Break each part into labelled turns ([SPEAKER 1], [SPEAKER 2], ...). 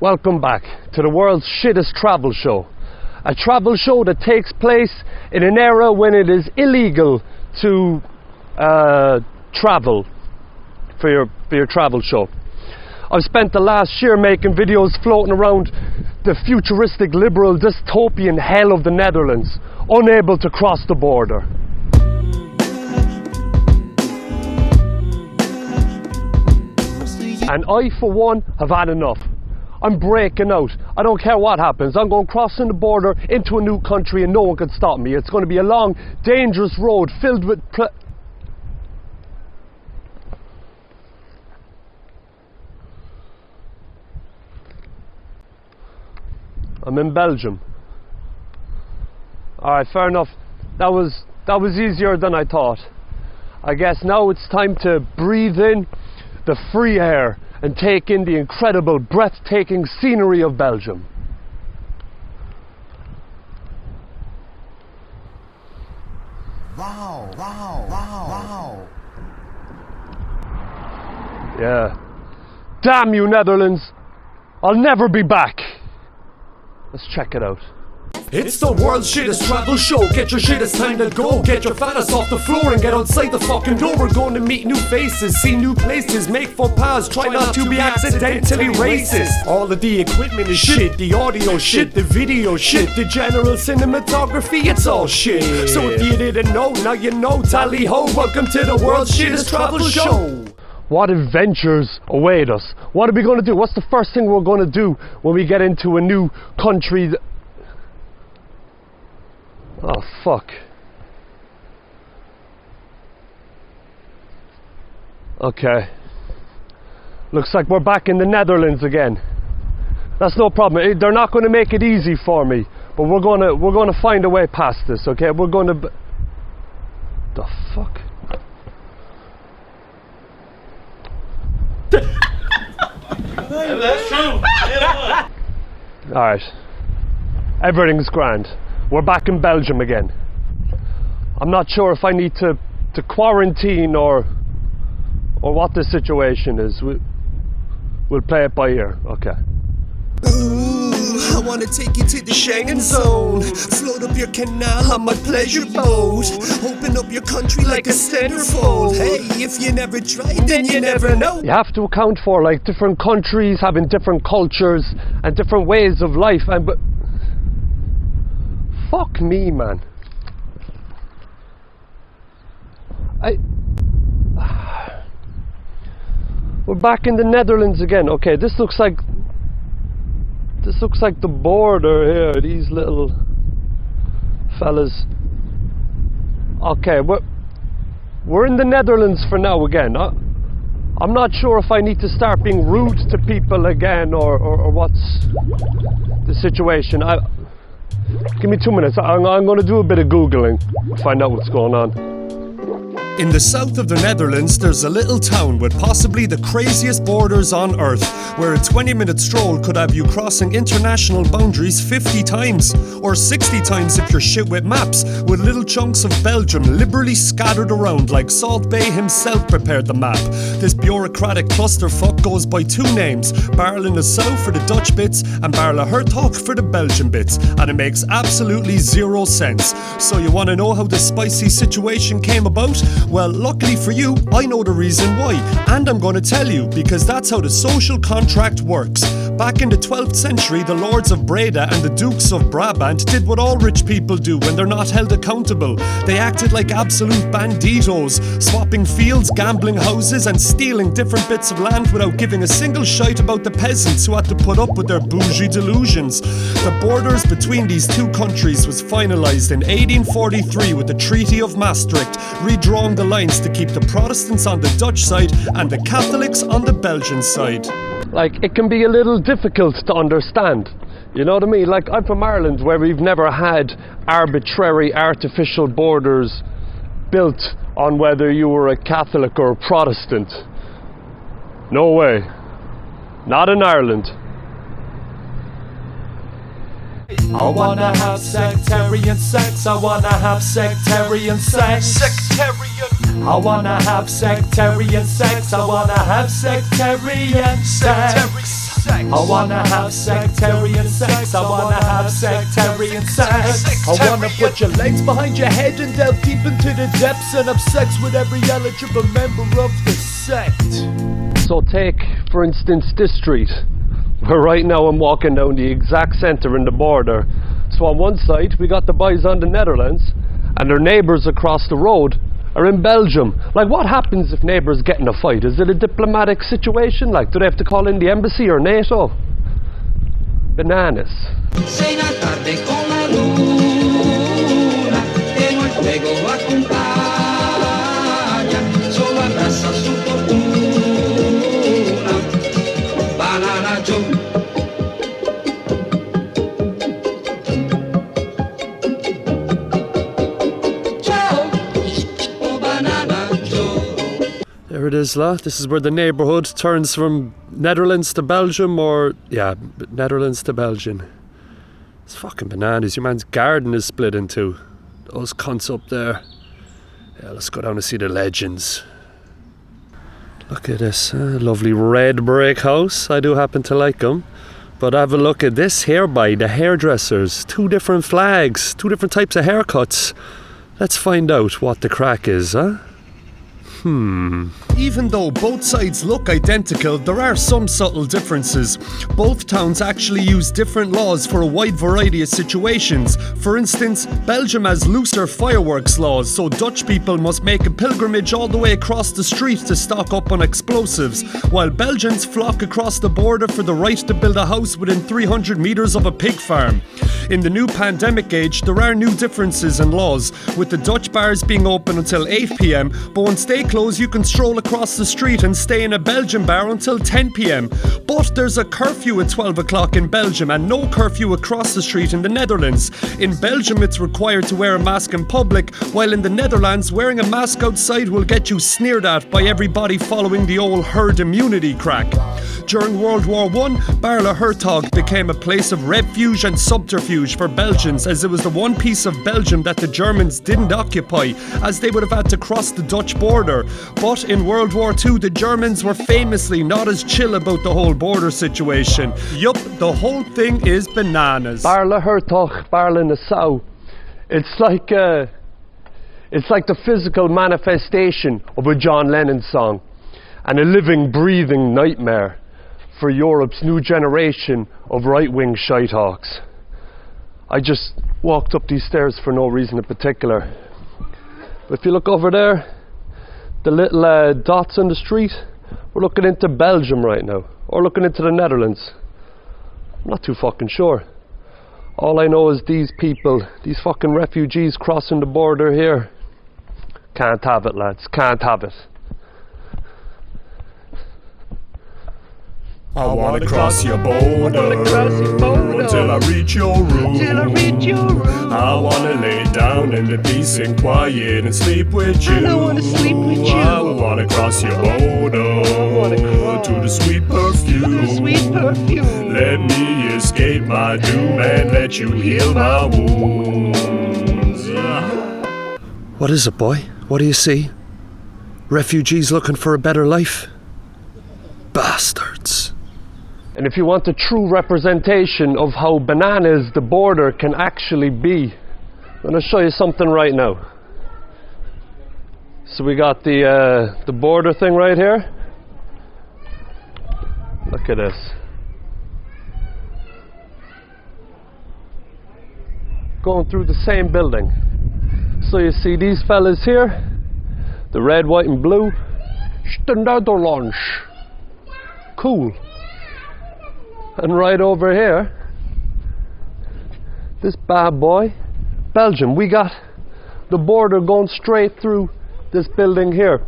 [SPEAKER 1] Welcome back to the world's shittest travel show. A travel show that takes place in an era when it is illegal to travel for your travel show. I've spent the last year making videos floating around the futuristic liberal dystopian hell of the Netherlands, unable to cross the border. And I, for one, have had enough. I'm breaking out. I don't care what happens. I'm going crossing the border into a new country and no one can stop me. It's going to be a long, dangerous road filled with I'm in Belgium. Alright, fair enough. That was easier than I thought. I guess now it's time to breathe in the free air and take in the incredible, breathtaking scenery of Belgium.
[SPEAKER 2] Wow, wow, wow, wow.
[SPEAKER 1] Yeah. Damn you, Netherlands. I'll never be back. Let's check it out.
[SPEAKER 3] It's the world's shittest travel show. Get your shit, it's time to go. Get your fattest off the floor and get outside the fucking door. We're going to meet new faces, see new places, make faux pas, try not to be accidentally racist. All of the equipment is shit, the audio shit, the video shit, the general cinematography, it's all shit. So if you didn't know, now you know. Tally ho, welcome to the world's shittest travel show.
[SPEAKER 1] What adventures await us? What are we going to do? What's the first thing we're going to do when we get into a new country? Oh, fuck. Okay. Looks like we're back in the Netherlands again. That's no problem. They're not going to make it easy for me, but we're going to find a way past this, okay? We're going to... The fuck?
[SPEAKER 4] That's true.
[SPEAKER 1] Alright. Everything's grand. We're back in Belgium again. I'm not sure if I need to quarantine or what the situation is. We'll play it by ear. Okay.
[SPEAKER 3] Ooh, I wanna take you to the Schengen zone. Float up your canal on my pleasure boat. Open up your country like a centerfold. Hey, if you never tried, then you never know.
[SPEAKER 1] You have to account for like different countries having different cultures and different ways of life. But fuck me, man. We're back in the Netherlands again. Okay, this looks like the border here. These little fellas. Okay, we're in the Netherlands for now again. I'm not sure if I need to start being rude to people again or what's the situation. Give me 2 minutes. I'm going to do a bit of Googling to find out what's going on.
[SPEAKER 3] In the south of the Netherlands, there's a little town with possibly the craziest borders on earth, where a 20-minute stroll could have you crossing international boundaries 50 times, or 60 times if you're shit with maps, with little chunks of Belgium liberally scattered around like Salt Bay himself prepared the map. This bureaucratic clusterfuck goes by two names, Baarle Nassau for the Dutch bits and Baarle Hertog for the Belgian bits, and it makes absolutely zero sense. So you want to know how this spicy situation came about? Well, luckily for you, I know the reason why, and I'm going to tell you, because that's how the social contract works. Back in the 12th century, the lords of Breda and the dukes of Brabant did what all rich people do when they're not held accountable. They acted like absolute banditos, swapping fields, gambling houses, and stealing different bits of land without giving a single shite about the peasants who had to put up with their bougie delusions. The borders between these two countries was finalised in 1843 with the Treaty of Maastricht, redrawing the lines to keep the Protestants on the Dutch side and the Catholics on the Belgian side.
[SPEAKER 1] Like, it can be a little difficult to understand. You know what I mean? Like, I'm from Ireland, where we've never had arbitrary, artificial borders built on whether you were a Catholic or a Protestant. No way. Not in Ireland.
[SPEAKER 4] I wanna have sectarian sex. I wanna have sectarian sex. Sectarian. I wanna have sectarian sex. I wanna have sectarian sex. I wanna have sectarian sex. I wanna have sectarian sex. I wanna put your legs behind your head and delve deep into the depths and have sex with every eligible member of the sect.
[SPEAKER 1] So take, for instance, this street, where right now I'm walking down the exact centre in the border. So on one side we got the boys on the Netherlands, and their neighbours across the road are in Belgium. Like, what happens if neighbours get in a fight? Is it a diplomatic situation? Like, do they have to call in the embassy or NATO? Bananas.
[SPEAKER 3] There it is, lah. This is where the neighbourhood turns from Netherlands to Belgium, or, yeah, Netherlands to Belgium. It's fucking bananas. Your man's garden is split in two. Those cunts up there. Yeah, let's go down and see the legends. Look at this, lovely red brick house. I do happen to like them. But have a look at this here by the hairdressers. Two different flags, two different types of haircuts. Let's find out what the crack is, huh? Even though both sides look identical, there are some subtle differences. Both towns actually use different laws for a wide variety of situations. For instance, Belgium has looser fireworks laws, so Dutch people must make a pilgrimage all the way across the street to stock up on explosives, while Belgians flock across the border for the right to build a house within 300 metres of a pig farm. In the new pandemic age, there are new differences in laws, with the Dutch bars being open until 8 p.m, but once they close, you can stroll across the street and stay in a Belgian bar until 10 p.m. But there's a curfew at 12 o'clock in Belgium and no curfew across the street in the Netherlands. In Belgium, it's required to wear a mask in public, while in the Netherlands, wearing a mask outside will get you sneered at by everybody following the old herd immunity crack. During World War I, Baarle Hertog became a place of refuge and subterfuge for Belgians, as it was the one piece of Belgium that the Germans didn't occupy, as they would have had to cross the Dutch border. But in World War II, the Germans were famously not as chill about the whole border situation. Yup, the whole thing is bananas.
[SPEAKER 1] Baarle Hertog, Baarle Nassau. It's like the physical manifestation of a John Lennon song, and a living, breathing nightmare for Europe's new generation of right-wing shitehawks. I just walked up these stairs for no reason in particular. But if you look over there, the little dots on the street, we're looking into Belgium right now, or looking into the Netherlands. I'm not too fucking sure. All I know is these people, these fucking refugees crossing the border here. Can't have it, lads, can't have it.
[SPEAKER 3] I wanna cross your border until I reach your room. I wanna lay down in the peace and quiet and sleep with you. I wanna cross your border to the sweet perfume. Let me escape my doom and let you heal my wounds.
[SPEAKER 1] What is it, boy? What do you see? Refugees looking for a better life? Bastards. And if you want a true representation of how bananas the border can actually be, I'm going to show you something right now. So we got the border thing right here. Look at this. Going through the same building. So you see these fellas here, the red, white and blue. The Netherlands. Cool. And right over here, this bad boy, Belgium. We got the border going straight through this building here.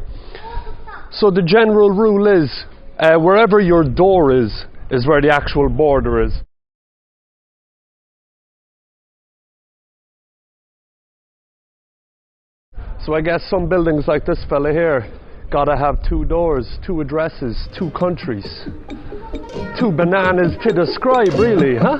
[SPEAKER 1] So the general rule is, wherever your door is where the actual border is. So I guess some buildings like this fella here gotta have 2 doors, 2 addresses, 2 countries. 2 bananas to describe, really, huh?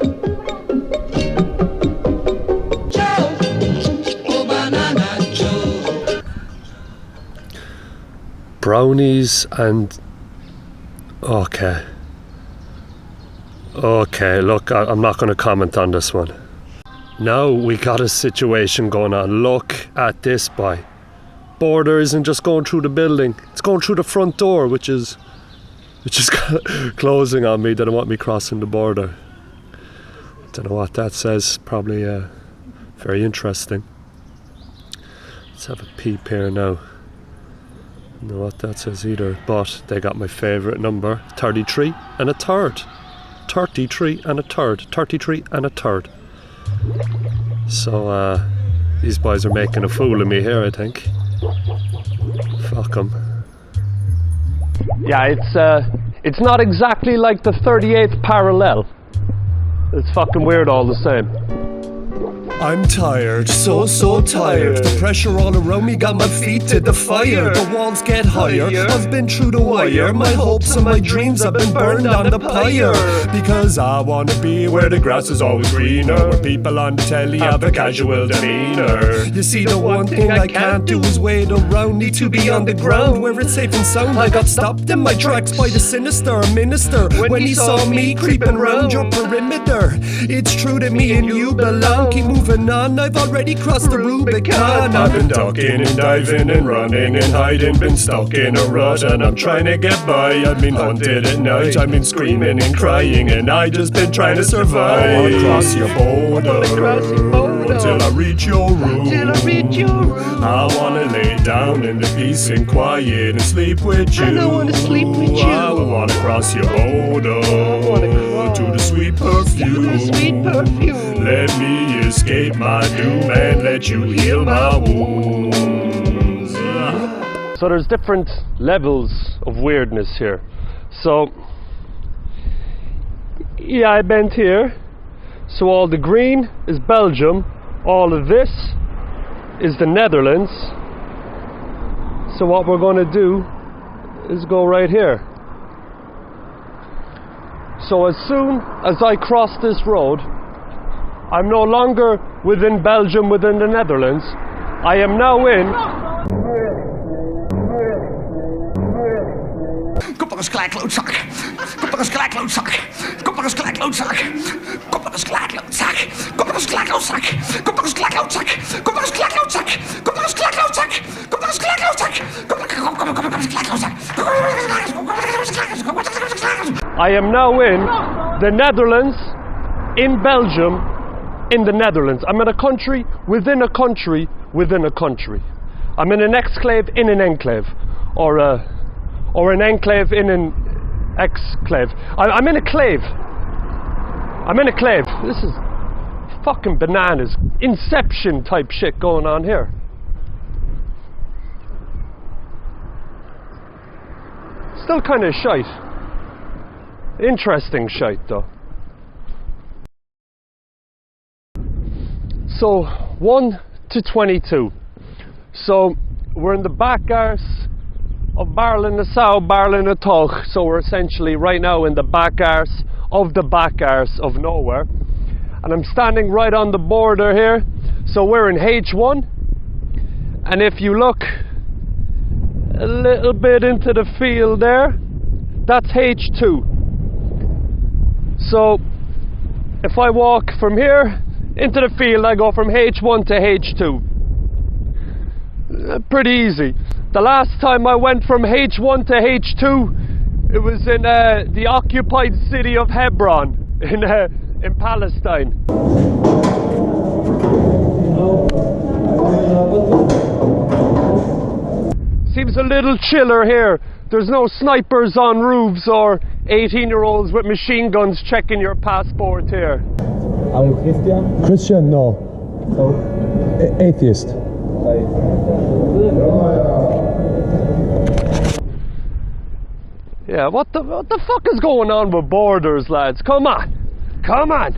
[SPEAKER 1] Brownies and... okay. Okay, look, I'm not going to comment on this one. Now we got a situation going on. Look at this, boy. Border isn't just going through the building, it's going through the front door, which is closing on me. They don't want me crossing the border. Don't know what that says. Probably very interesting. Let's have a peep here now. Don't know what that says either, but they got my favourite number, 33 and a third. 33 and a third. 33 and a third. So these boys are making a fool of me here, I think. Fuck them. Yeah, it's not exactly like the 38th parallel. It's fucking weird all the same.
[SPEAKER 3] I'm tired, so tired. The pressure all around me got my feet to the fire. The walls get higher, I've been through the wire. My hopes and my dreams have been burned on the pyre. Because I wanna be where the grass is always greener, where people on the telly have a casual demeanor. You see, the one thing I can't do is wait around. Need to be on the ground where it's safe and sound. I got stopped in my tracks by the sinister minister when he saw me creeping round your perimeter. It's true that me and you belong. Keep moving on, I've already crossed the Rubicon. I've been ducking and diving and running and hiding, been stuck in a rut and I'm trying to get by. I've been hunted at night, I've been screaming and crying and I just been trying to survive. I wanna cross your border until I reach your room. I wanna lay down in the peace and quiet and sleep with you. I wanna sleep with you. I wanna cross your border to the sweet perfume. Let me escape my doom and let you heal my wounds.
[SPEAKER 1] So there's different levels of weirdness here. So yeah, I bent here. So all the green is Belgium, all of this is the Netherlands. So what we're going to do is go right here. So as soon as I cross this road, I'm no longer within Belgium, within the Netherlands. I am now in...
[SPEAKER 2] Kom er eens klaakloodzak. Kom er eens klaakloodzak. Kom er eens klaakloodzak. Kom er eens klaakloodzak. Kom er eens klaakloodzak. Kom er eens klaakloodzak. Kom er eens klaakloodzak. Kom er eens klaakloodzak. Kom er eens klaakloodzak. Kom er eens klaakloodzak.
[SPEAKER 1] I am now in the Netherlands, in Belgium, in the Netherlands. I'm in a country within a country within a country. I'm in an exclave in an enclave, or an enclave in an exclave. I'm in a clave. I'm in a clave. This is fucking bananas. Inception type shit going on here. Still kind of shite. Interesting shite though. So 1 to 22. So we're in the back arse of Baarle Nassau, Baarle Hertog. So we're essentially right now in the back arse of nowhere. And I'm standing right on the border here. So we're in H1. And if you look a little bit into the field there, that's H2. So if I walk from here into the field, I go from H1 to H2. Pretty easy. The last time I went from H1 to H2, it was in the occupied city of Hebron in Palestine. Seems a little chiller here. There's no snipers on roofs or 18-year-olds with machine guns checking your passport here.
[SPEAKER 5] Are you Christian?
[SPEAKER 6] Christian, no.
[SPEAKER 5] So?
[SPEAKER 6] Atheist.
[SPEAKER 1] Yeah, what the fuck is going on with borders, lads? Come on! Come on!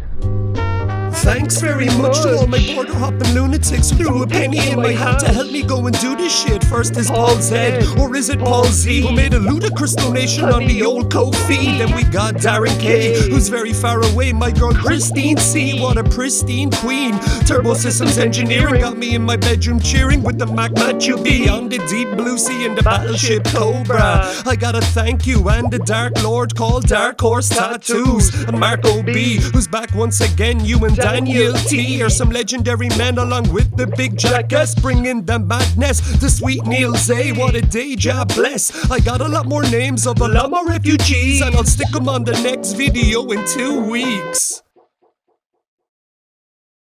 [SPEAKER 3] Thanks very much to all my border hopping lunatics who threw a penny in my hat to help me go and do this shit. First is Paul Z, or is it Paul Z, who made a ludicrous donation on the old Ko-fi. Then we got Darren K, who's very far away. My girl Christine C, what a pristine queen. Turbo Systems Engineering got me in my bedroom cheering with the Mac Machu B on the deep blue sea and the battleship Cobra. I gotta thank you and the Dark Lord called Dark Horse Tattoos, and Marco B, who's back once again. You and Daniel T are some legendary men, along with the big jackass, bringing the madness. The sweet Neil Zay, what a day, job bless. I got a lot more names of a lot more refugees, and I'll stick them on the next video in 2 weeks.